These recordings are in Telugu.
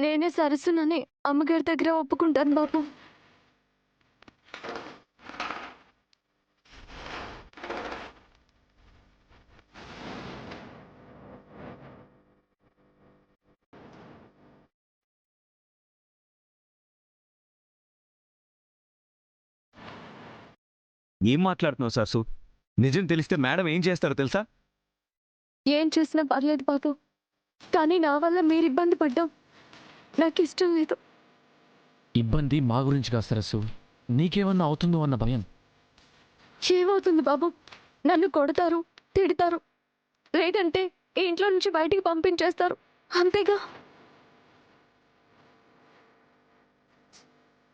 నేనే సరస్సునని అమ్మగారి దగ్గర ఒప్పుకుంటాను బాబు. ఏం మాట్లాడుతున్నావు సరసు? నిజం తెలిస్తే మేడం ఏం చేస్తారో తెలుసా? ఏం చేసినా పర్లేదు బాబు, కానీ నా వల్ల మీరు ఇబ్బంది పడ్డాం నాకు ఇష్టం లేదు. ఇబ్బంది మా గురించి కాదు సరస్సు, నీకేమన్నా అవుతుందో అన్న భయం. ఏమవుతుంది బాబు? నన్ను కొడతారు, తిడతారు, లేదంటే ఈ ఇంట్లో నుంచి బయటికి పంపించేస్తారు, అంతేగా.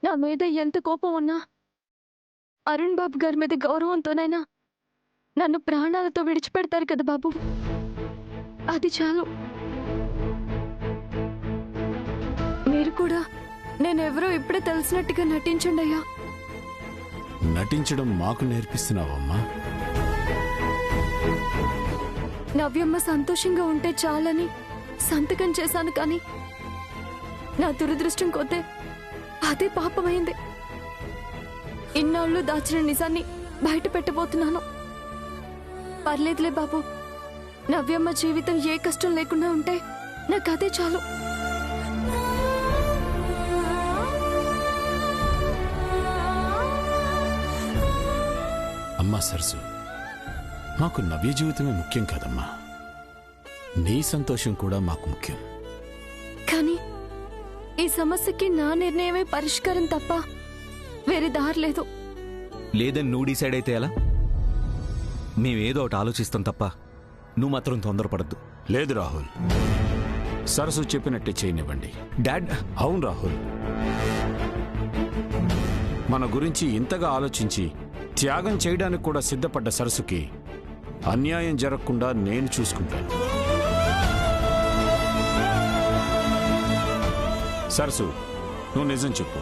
నా మీద ఎంత కోపం ఉన్నా అరుణ్ బాబు గారి మీద గౌరవంతోనైనా నన్ను ప్రాణాలతో విడిచిపెడతారు కదా బాబు, అది చాలు. మీరు కూడా నేనెవరో ఇప్పుడే తెలిసినట్టుగా నటించండి అయ్యా. నటించడం మాకు నేర్పిస్తున్నావమ్మా? నవ్యమ్మ సంతోషంగా ఉంటే చాలని సంతకం చేశాను, కానీ నా దురదృష్టం కొద్దే అదే పాపమైంది. ఇన్నాళ్ళు దాచిన నిజాన్ని బయట పెట్టబోతున్నాను. పర్లేదులే బాబు, నవ్యమ్మ జీవితం ఏ కష్టం లేకుండా ఉంటే నాకు అదే చాలు. అమ్మా సరసు, మాకు నవ్య జీవితమే ముఖ్యం కాదమ్మా, నీ సంతోషం కూడా మాకు ముఖ్యం. కానీ ఈ సమస్యకి నా నిర్ణయమే పరిష్కారం తప్ప వేరే దారి లేదు. లేదని నువ్వు డిసైడ్ అయితే ఎలా? మేమేదో ఒకటి ఆలోచిస్తాం తప్ప నువ్వు మాత్రం తొందరపడద్దు. లేదు రాహుల్, సరసు చెప్పినట్టే చేయనివ్వండి. డాడ్. అవును రాహుల్, మన గురించి ఇంతగా ఆలోచించి త్యాగం చేయడానికి కూడా సిద్ధపడ్డ సరసుకి అన్యాయం జరగకుండా నేను చూసుకుంటాను. సరసు, నువ్వు నిజం చెప్పు,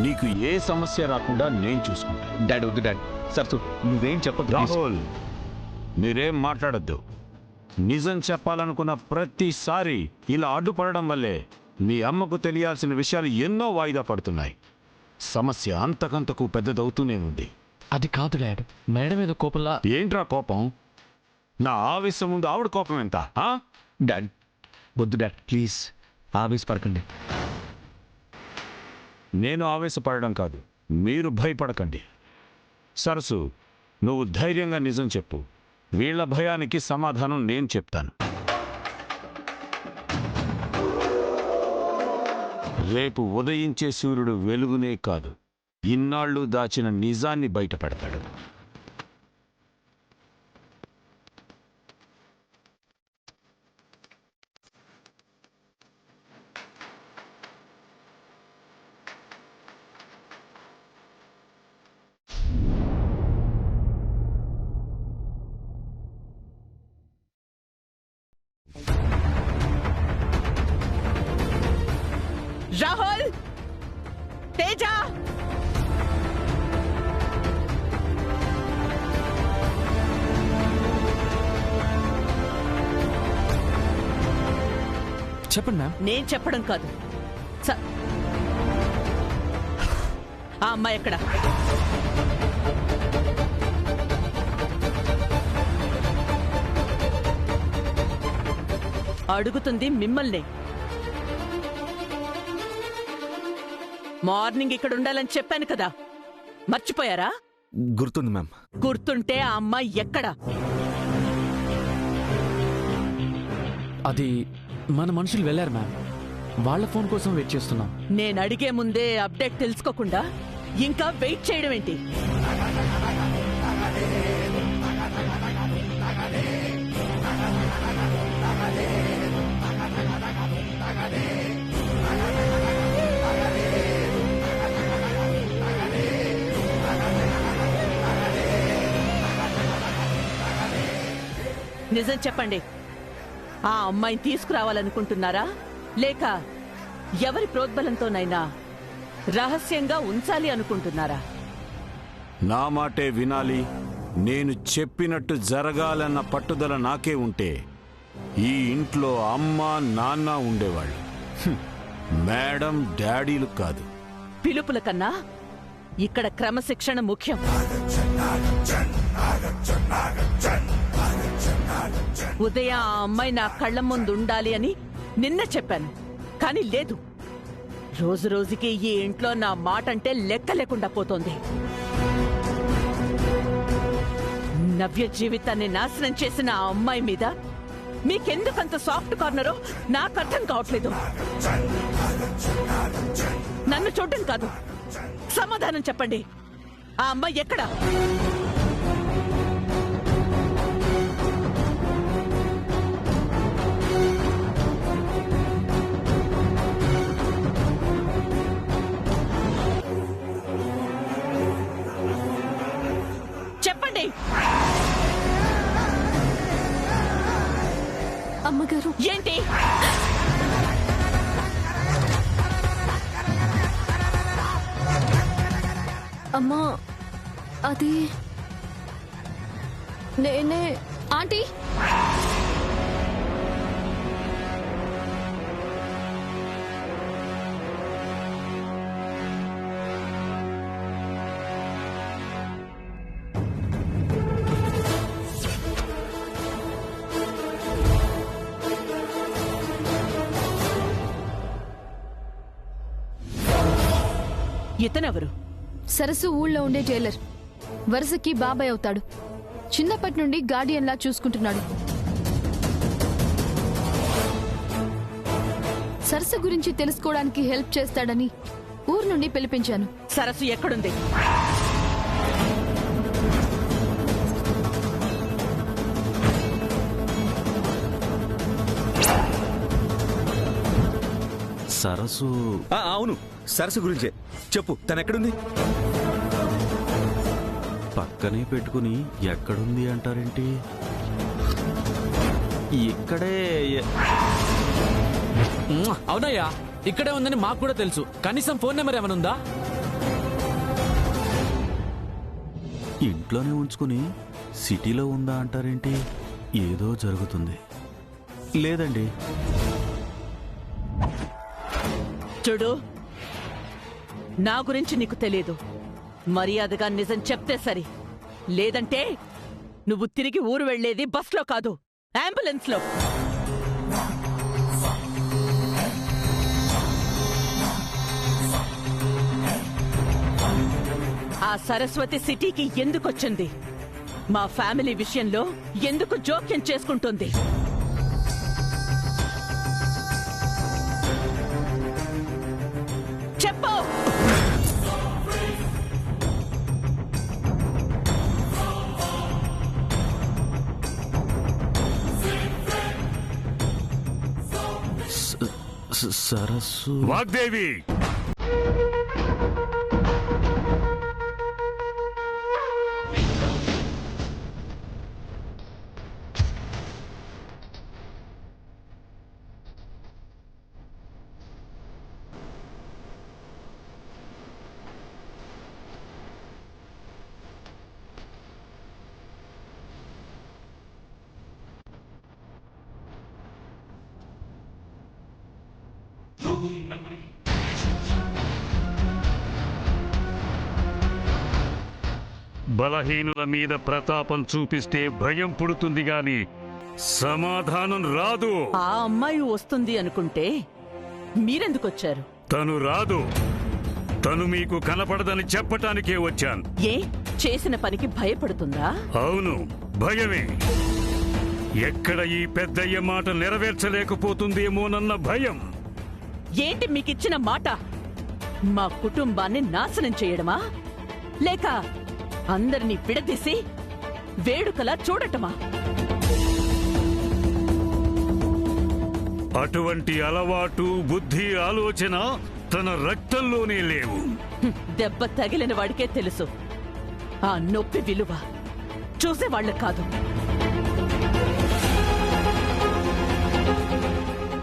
నీకు ఏ సమస్య రాకుండా నేను చూసుకుంటాను. డాడ్ వద్దు డాడ్. సరసు నువ్వేం చెప్పదు. రాహుల్, మీరేం మాట్లాడద్దు. నిజం చెప్పాలనుకున్న ప్రతిసారి ఇలా అడ్డుపడడం వల్లే మీ అమ్మకు తెలియాల్సిన విషయాలు ఎన్నో వాయిదా పడుతున్నాయి. సమస్య అంతకంతకు పెద్దదవుతూనే ఉంది. అది కాదు డాడ్, మేడం ఏదో కోపంలా. ఏంట్రా కోపం? నా ఆవేశం ముందు ఆవిడ కోపం ఎంత? డాడ్ వద్దు డాడ్, ప్లీజ్ ఆవేశపడకండి. నేను ఆవేశపడడం కాదు, మీరు భయపడకండి. సరసు, నువ్వు ధైర్యంగా నిజం చెప్పు. వీళ్ల భయానికి సమాధానం నేను చెప్తాను. రేపు ఉదయించే సూర్యుడు వెలుగునే కాదు, ఇన్నాళ్ళు దాచిన నిజాన్ని బయట పెడతాడు. రాహుల్, తేజ, చెప్పండి మ్యామ్. నేను చెప్పడం కాదు, ఆ అమ్మాయి ఎక్కడ? అడుగుతుంది మిమ్మల్ని. మార్నింగ్ ఇక్కడ ఉండాలని చెప్పాను కదా, మర్చిపోయారా? గుర్తుంది మ్యామ్. గుర్తుంటే ఆ అమ్మాయి ఎక్కడ? అది మన మనుషులు వెళ్ళారు మ్యామ్, వాళ్ళ ఫోన్ కోసం వెయిట్ చేస్తున్నాం. నేను అడిగే ముందే అప్డేట్ తెలుసుకోకుండా ఇంకా వెయిట్ చేయడం ఏంటి? నిజం చెప్పండి, ఆ అమ్మాయిని తీసుకురావాలనుకుంటున్నారా లేక ఎవరి ప్రోద్బలంతోనైనా రహస్యంగా ఉంచాలి అనుకుంటున్నారా? నా మాటే వినాలి, నేను చెప్పినట్టు జరగాలన్న పట్టుదల నాకే ఉంటే ఈ ఇంట్లో అమ్మ నాన్న ఉండేవాళ్ళు. మేడం డాడీలు కాదు. పిలుపుల కన్నా ఇక్కడ క్రమశిక్షణ ముఖ్యం. ఉదయం ఆ అమ్మాయి నా కళ్ళ ముందు ఉండాలి అని నిన్న చెప్పాను, కానీ లేదు. రోజు రోజుకి ఈ ఇంట్లో నా మాట అంటే లెక్క లేకుండా పోతోంది. నవ్య జీవితాన్ని నాశనం చేసిన ఆ అమ్మాయి మీద మీకెందుకంత సాఫ్ట్ కార్నరో నాకు అర్థం కావట్లేదు. నన్ను చూడటం కాదు, సమాధానం చెప్పండి. ఆ అమ్మాయి ఎక్కడా? చెప్పండి. అమ్మగారు, ఏంటి? అమ్మా, అది నేనే. ఆంటీ, ఇతనెవరు? సరస్సు ఊళ్ళో ఉండే జైలర్. వరుసకి బాబాయ్ అవుతాడు. చిన్నప్పటి నుండి గార్డియన్లా చూసుకుంటున్నాడు. సరస్సు గురించి తెలుసుకోవడానికి హెల్ప్ చేస్తాడని ఊరు నుండి పిలిపించాను. సరస్సు ఎక్కడుంది? సరస్సు? అవును, సరస్సు గురించే చెప్పు. తనెక్కడుంది? పక్కనే పెట్టుకుని ఎక్కడుంది అంటారేంటి? ఇక్కడే. అవునయ్యా, ఇక్కడే ఉందని మాకు కూడా తెలుసు. కనీసం ఫోన్ నెంబర్ ఏమైనా ఉందా? ఇంట్లోనే ఉంచుకుని సిటీలో ఉందా అంటారేంటి? ఏదో జరుగుతుంది. లేదండి. చూడు, నా గురించి నీకు తెలియదు. మర్యాదగా నిజం చెప్తే సరి. లేదంటే నువ్వు తిరిగి ఊరు వెళ్లేది బస్లో కాదు, అంబులెన్స్ లో. ఆ సరస్వతి సిటీకి ఎందుకొచ్చింది? మా ఫ్యామిలీ విషయంలో ఎందుకు జోక్యం చేసుకుంటుంది? చెప్పు. సరస్సు. వాగ్దేవి, బలహీనుల మీద ప్రతాపం చూపిస్తే భయం పుడుతుంది గాని సమాధానం రాదు. ఆ అమ్మాయి వస్తుంది అనుకుంటే మీరెందుకొచ్చారు? తను రాదు. తను మీకు కనపడదని చెప్పటానికే వచ్చాను. ఏ చేసిన పనికి భయపడుతుందా? అవును, భయమే. ఎక్కడ ఈ పెద్దయ్య మాట నెరవేర్చలేకపోతుందేమోనన్న భయం. ఏంటి మీకిచ్చిన మాట? మా కుటుంబాన్ని నాశనం చేయడమా, లేక అందరినీ విడదీసి వేడుకలా చూడటమా? అటువంటి అలవాటు, బుద్ధి, ఆలోచన తన రక్తంలోనే లేవు. దెబ్బ తగిలిన వాడికే తెలుసు ఆ నొప్పి విలువ, చూసేవాళ్లకు కాదు.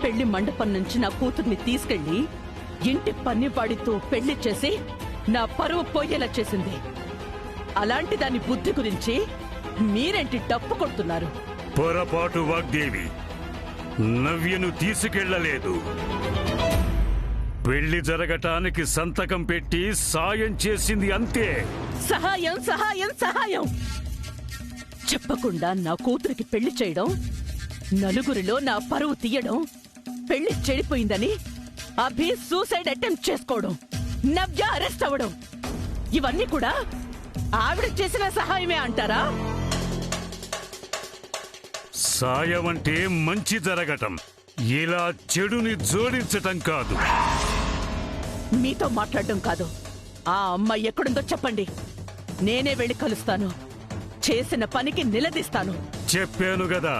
పెళ్లి మండపం నుంచి నా కూతుర్ని తీసుకెళ్లి ఇంటి పన్నివాడితో పెళ్లి చేసి నా పరువు పోయేలా చేసింది. అలాంటి దాని బుద్ధి గురించి మీరేంటి డప్పు కొడుతున్నారు? పొరపాటు వాగ్దేవి. నవ్యను తీసుకెళ్లలేదు. పెళ్లి జరగటానికి సంతకం పెట్టి సాయం చేసింది అంతే. సహాయం సహాయం సహాయం చెప్పకుండా నా కూతురికి పెళ్లి చేయడం, నలుగురిలో నా పరువు తీయడం, పెళ్లి చెడిపోయిందని అభి సూసైడ్ అటెంప్ట్ చేసుకోవడం, నవ్య అరెస్ట్ అవ్వడం, ఇవన్నీ కూడా ఆవిడ చేసిన సహాయమే అంటారా? సాయం అంటే మంచి జరగటం, ఇలా చెడుని జోడించటం కాదు. మీతో మాట్లాడడం కాదు. ఆ అమ్మాయి ఎక్కడుందో చెప్పండి, నేనే వెళ్ళి కలుస్తాను. చేసిన పనికి నిలదీస్తాను. చెప్పాను గదా,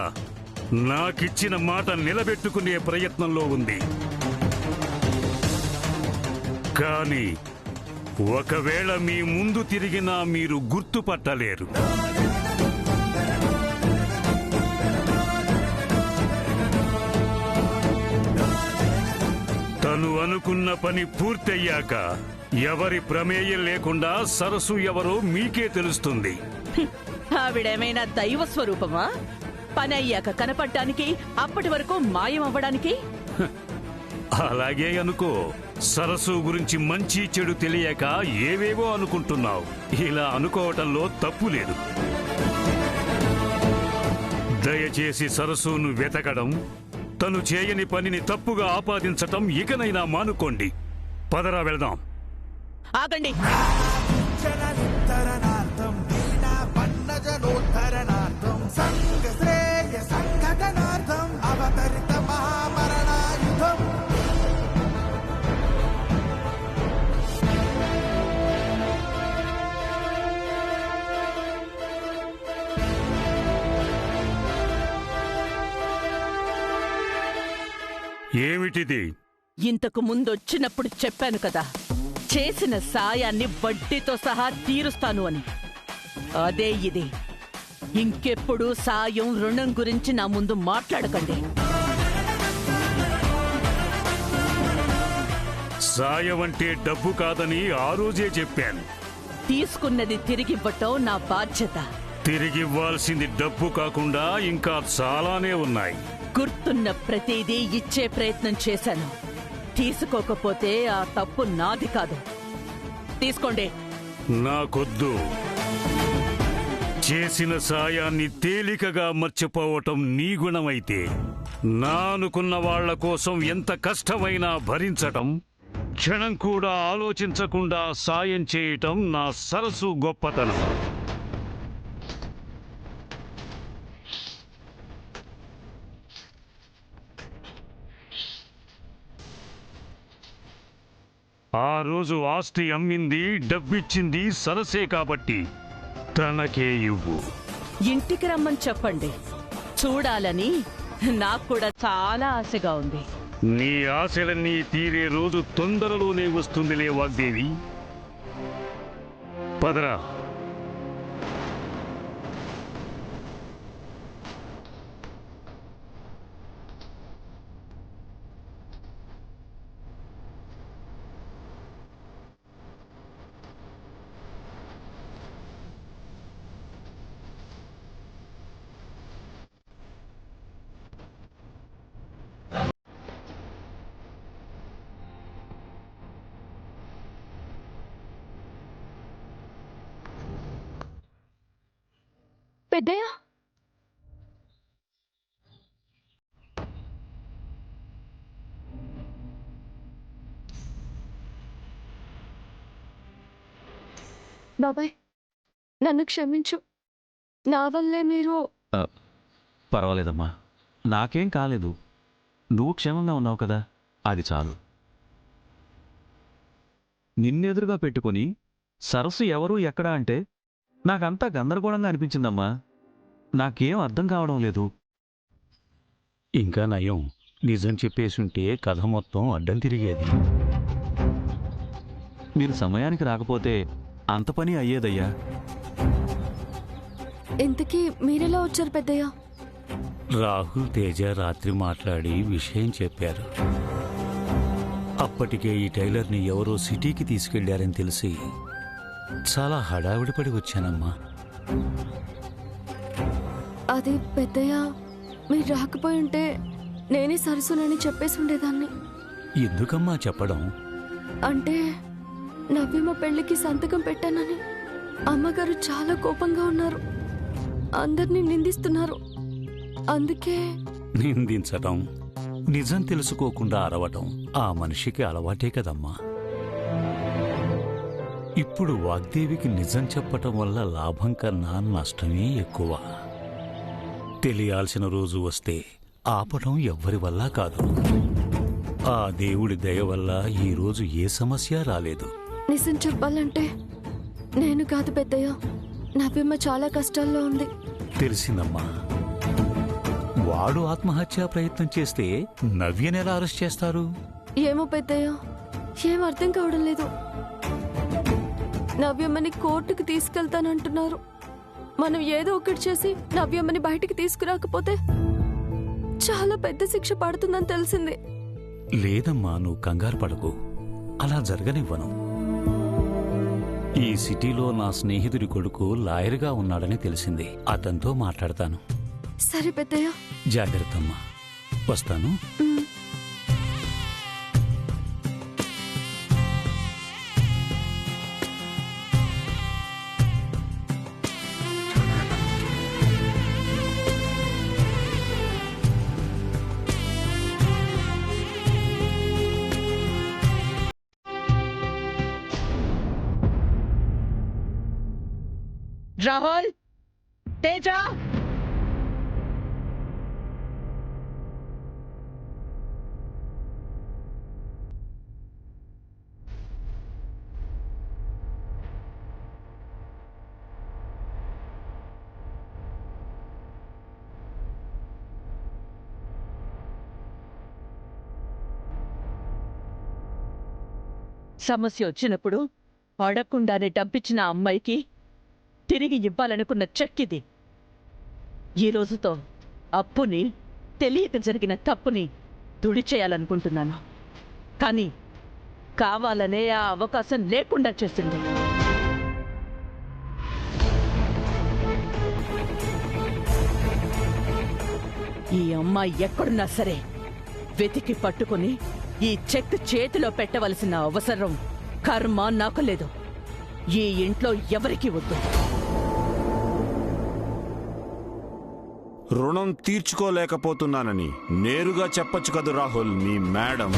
నాకిచ్చిన మాట నిలబెట్టుకునే ప్రయత్నంలో ఉంది. కానీ ఒకవేళ మీ ముందు తిరిగినా మీరు గుర్తుపట్టలేరు. తను అనుకున్న పని పూర్తయ్యాక ఎవరి ప్రమేయం లేకుండా సరస్సు ఎవరో మీకే తెలుస్తుంది. ఆవిడేమైనా దైవ స్వరూపమా? పని అయ్యాక కనపడ్డానికి, అప్పటి వరకు మాయం అవ్వడానికి? అలాగే అనుకో. సరస్సు గురించి మంచి చెడు తెలియక ఏవేవో అనుకుంటున్నావు. ఇలా అనుకోవటంలో తప్పు లేదు. దయచేసి సరస్సును వెతకడం, తను చేయని పనిని తప్పుగా ఆపాదించటం ఇకనైనా మానుకోండి. పదరా వెళ్దాం. ఆగండి. ఏమిటిది? ఇంతకు ముందొచ్చినప్పుడు చెప్పాను కదా, చేసిన సాయాన్ని వడ్డీతో సహా తీరుస్తాను అని. అదే ఇది. ఇంకెప్పుడు సాయం, రుణం గురించి నా ముందు మాట్లాడకండి. సాయం అంటే డబ్బు కాదని ఆ రోజే చెప్పాను. తీసుకున్నది తిరిగివ్వటం నా బాధ్యత. తిరిగివ్వాల్సింది డబ్బు కాకుండా ఇంకా చాలానే ఉన్నాయి. గుర్తున్న ప్రతిదీ ఇచ్చే ప్రయత్నం చేశాను. తీసుకోకపోతే ఆ తప్పు నాది కాదు. తీసుకోండి. నాకొద్దు. చేసిన సాయాన్ని తేలికగా మర్చిపోవటం నీ గుణమైతే, నా అనుకున్న వాళ్ల కోసం ఎంత కష్టమైనా భరించటం, క్షణం కూడా ఆలోచించకుండా సాయం చేయటం నా సరస్సు గొప్పతనం. ఆ రోజు ఆస్తి అమ్మింది, డబ్బిచ్చింది సరసే కాబట్టి తనకే ఇవ్వు. ఇంటికి రమ్మని చెప్పండి. చూడాలని నాకు కూడా చాలా ఆశగా ఉంది. నీ ఆశలన్నీ తీరే రోజు తొందరలోనే వస్తుందిలే వాగ్దేవి. పదరా. పెద్దయ్య, బాబాయ్ నన్ను క్షమించు. నా వల్లే మీరు... పర్వాలేదమ్మా, నాకేం కాలేదు. నువ్వు క్షేమంగా ఉన్నావు కదా, అది చాలు. నిన్నెదురుగా పెట్టుకుని సరస్సు ఎవరు ఎక్కడా అంటే నాకంతా గందరగోళంగా అనిపించిందమ్మా. నాకేం అర్థం కావడం లేదు. ఇంకా నయం, నిజం చెప్పేసుంటే కథ మొత్తం అడ్డం తిరిగేది. మీరు సమయానికి రాకపోతే అంత పని అయ్యేదయ్యా. ఇంతకీ మీరెలా వచ్చారు పెద్దయ్య? రాహుల్ తేజ రాత్రి మాట్లాడి విషయం చెప్పారు. అప్పటికే ఈ టైలర్ని ఎవరో సిటీకి తీసుకెళ్లారని తెలిసి చాలా హడావిడి పడి వచ్చానమ్మా. అది పెద్దయ్య, మీరు రాకపోయి ఉంటే నేనే సరస్సునని చెప్పేసి ఉండేదాన్ని. ఎందుకమ్మా చెప్పడం? అంటే నవ్యమ్మ పెళ్లికి సంతకం పెట్టానని అమ్మగారు చాలా కోపంగా ఉన్నారు. అందరినీ నిందిస్తున్నారు. అందుకే నిందించటం, నిజం తెలుసుకోకుండా అరవటం ఆ మనిషికి అలవాటే కదమ్మా. ఇప్పుడు వాగ్దేవికి నిజం చెప్పటం వల్ల లాభం కన్నా నష్టమే ఎక్కువ. తెలియాల్సిన రోజు వస్తే ఆపటం ఎవ్వరి వల్ల కాదు. ఆ దేవుడి దయ వల్ల ఈరోజు ఏ సమస్య రాలేదు. నిజం చెప్పాలంటే నేను కాదు పెద్దయ్య, నవ్యమ్మ చాలా కష్టాల్లో ఉంది. తెలిసిందమ్మా. వాడు ఆత్మహత్యా ప్రయత్నం చేస్తే నవ్యనెలా అరెస్ట్ చేస్తారు? ఏమో పెద్దయ్య, ఏం అర్థం కావడం లేదు. నవ్యమ్మని కోర్టుకు తీసుకెళ్తానంటున్నారు. మనం ఏదో ఒకటి చేసి నవ్యమ్మని బయటికి తీసుకురాకపోతే చాలా పెద్ద శిక్ష పడుతుందని తెలిసింది. లేదమ్మా, నువ్వు కంగారు పడకు. అలా జరగనివ్వను. ఈ సిటీలో నా స్నేహితుడి కొడుకు లాయర్గా ఉన్నాడని తెలిసింది. అతనితో మాట్లాడతాను. సరే పెద్దయ్య. జాగ్రత్తమ్మా. వస్తాను. రాహుల్, తేజ, సమస్య వచ్చినప్పుడు అడగకుండానే డబ్బిచ్చిన అమ్మాయికి తిరిగి ఇవ్వాలనుకున్న చెక్ ఇది. ఈ రోజుతో అప్పుని, తెలియక జరిగిన తప్పుని తుడిచేయాలనుకుంటున్నాను. కానీ కావాలనే ఆ అవకాశం లేకుండా చేసింది. ఈ అమ్మాయి ఎక్కడున్నా సరే వెతికి పట్టుకుని ఈ చెక్ చేతిలో పెట్టవలసిన అవసరం, కర్మ నాకు లేదు. ఈ ఇంట్లో ఎవరికీ వద్దు. రుణం తీర్చుకోలేకపోతున్నానని నేరుగా చెప్పొచ్చు కదూ రాహుల్ మీ మేడం.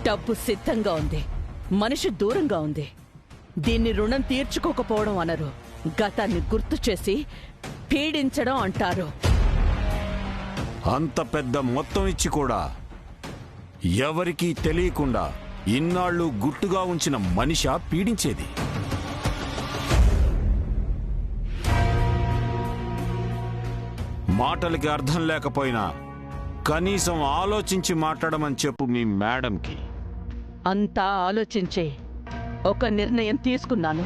డబ్బు సిద్ధంగా ఉంది, మనిషి దూరంగా ఉంది. దీన్ని రుణం తీర్చుకోకపోవడం అనరు, గతాన్ని గుర్తు చేసి పీడించడం అంటారు. అంత పెద్ద మొత్తం ఇచ్చి కూడా ఎవరికీ తెలియకుండా ఇన్నాళ్ళు గుట్టుగా ఉంచిన మనిషా పీడించేది? మాటలకి అర్థం లేకపోయినా కనీసం ఆలోచించి మాట్లాడమని చెప్పు మీ మేడంకి. అంతా ఆలోచించే ఒక నిర్ణయం తీసుకున్నాను.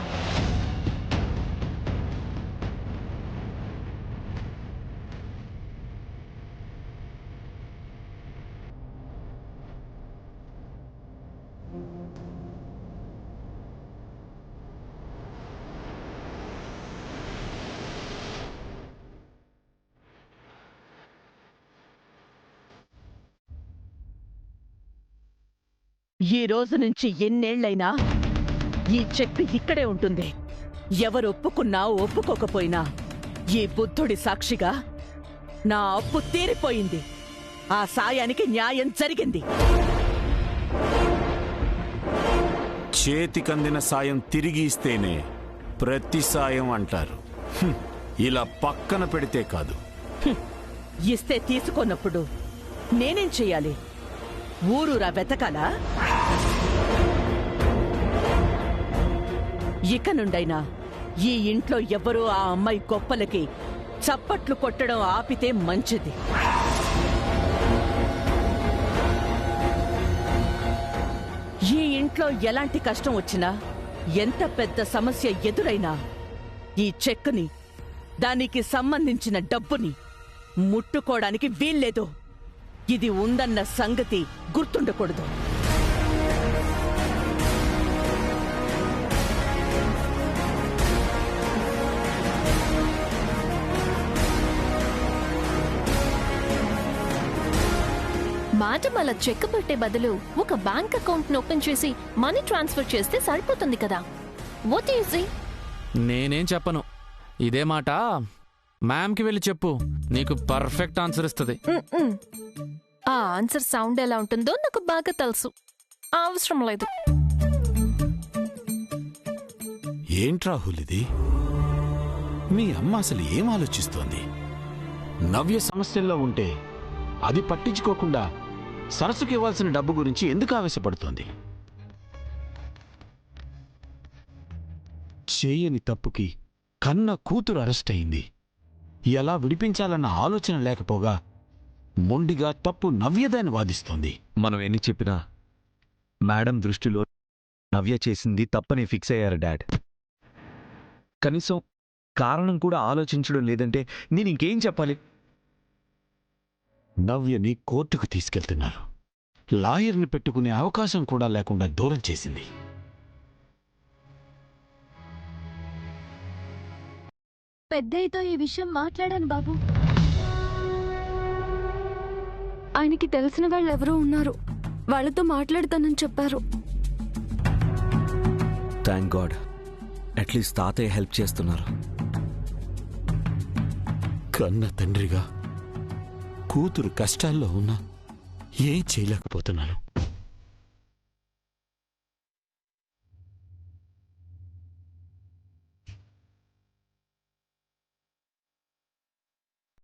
ఈ రోజు నుంచి ఎన్నేళ్లైనా ఈ చెక్ ఇక్కడే ఉంటుంది. ఎవరు ఒప్పుకున్నా ఒప్పుకోకపోయినా ఈ బుద్ధుడి సాక్షిగా నా అప్పు తీరిపోయింది. ఆ సాయానికి న్యాయం జరిగింది. చేతికందిన సాయం తిరిగి ఇస్తేనే ప్రతి సాయం అంటారు. ఇలా పక్కన పెడితే కాదు. ఇస్తే తీసుకున్నప్పుడు నేనేం చెయ్యాలి? ఊరూరా వెతకాలా? ఇక నుండైనా ఈ ఇంట్లో ఎవ్వరూ ఆ అమ్మాయి గొప్పలకి చప్పట్లు కొట్టడం ఆపితే మంచిది. ఈ ఇంట్లో ఎలాంటి కష్టం వచ్చినా, ఎంత పెద్ద సమస్య ఎదురైనా ఈ చెక్కుని, దానికి సంబంధించిన డబ్బుని ముట్టుకోవడానికి వీల్లేదు. ఇది ఉందన్న సంగతి గుర్తుండకూడదు. మేడం అలా చెక్ పెట్టే బదులు ఒక బ్యాంక్ అకౌంట్ ఓపెన్ చేసి మనీ ట్రాన్స్ఫర్ చేస్తే సరిపోతుంది కదా. What you say? నేనేం చెప్పను. ఇదే మాట మ్యామ్కి వెళ్ళి చెప్పు, నీకు పర్ఫెక్ట్ ఆన్సర్ ఇస్తుంది. ఆ ఆన్సర్ సౌండ్ ఎలా ఉంటుందో నాకు బాగా తెలుసు. అవసరం లేదు. ఏంటి రాహుల్ ఇది? మీ అమ్మ అసలు ఏం ఆలోచిస్తోంది? నవ్య సమస్యల్లో ఉంటే అది పట్టించుకోకుండా సరస్సుకి ఇవ్వాల్సిన డబ్బు గురించి ఎందుకు ఆవేశపడుతోంది? చేయని తప్పుకి కన్న కూతురు అరెస్ట్ అయింది. ఎలా విడిపించాలన్న ఆలోచన లేకపోగా మొండిగా తప్పు నవ్యదని వాదిస్తోంది. మనం ఎన్ని చెప్పినా మేడం దృష్టిలో నవ్య చేసింది తప్పని ఫిక్స్ అయ్యారు డాడ్. కనీసం కారణం కూడా ఆలోచించడం లేదంటే నేను ఇంకేం చెప్పాలి? నవ్యని కోర్టుకు తీసుకెళ్తున్నారు. లాయర్ని పెట్టుకునే అవకాశం కూడా లేకుండా దూరం చేసింది. పెద్దయ్యతో ఈ విషయం మాట్లాడాను బాబు. ఆయనకి తెలిసిన వాళ్ళు ఎవరో ఉన్నారు, వాళ్ళతో మాట్లాడతానని చెప్పారు. థ్యాంక్ గాడ్, అట్లీస్ట్ తాతయ్య హెల్ప్ చేస్తున్నారు. కన్న తండ్రిగా కూతురు కష్టాల్లో ఉన్నా ఏం చేయలేకపోతున్నాను.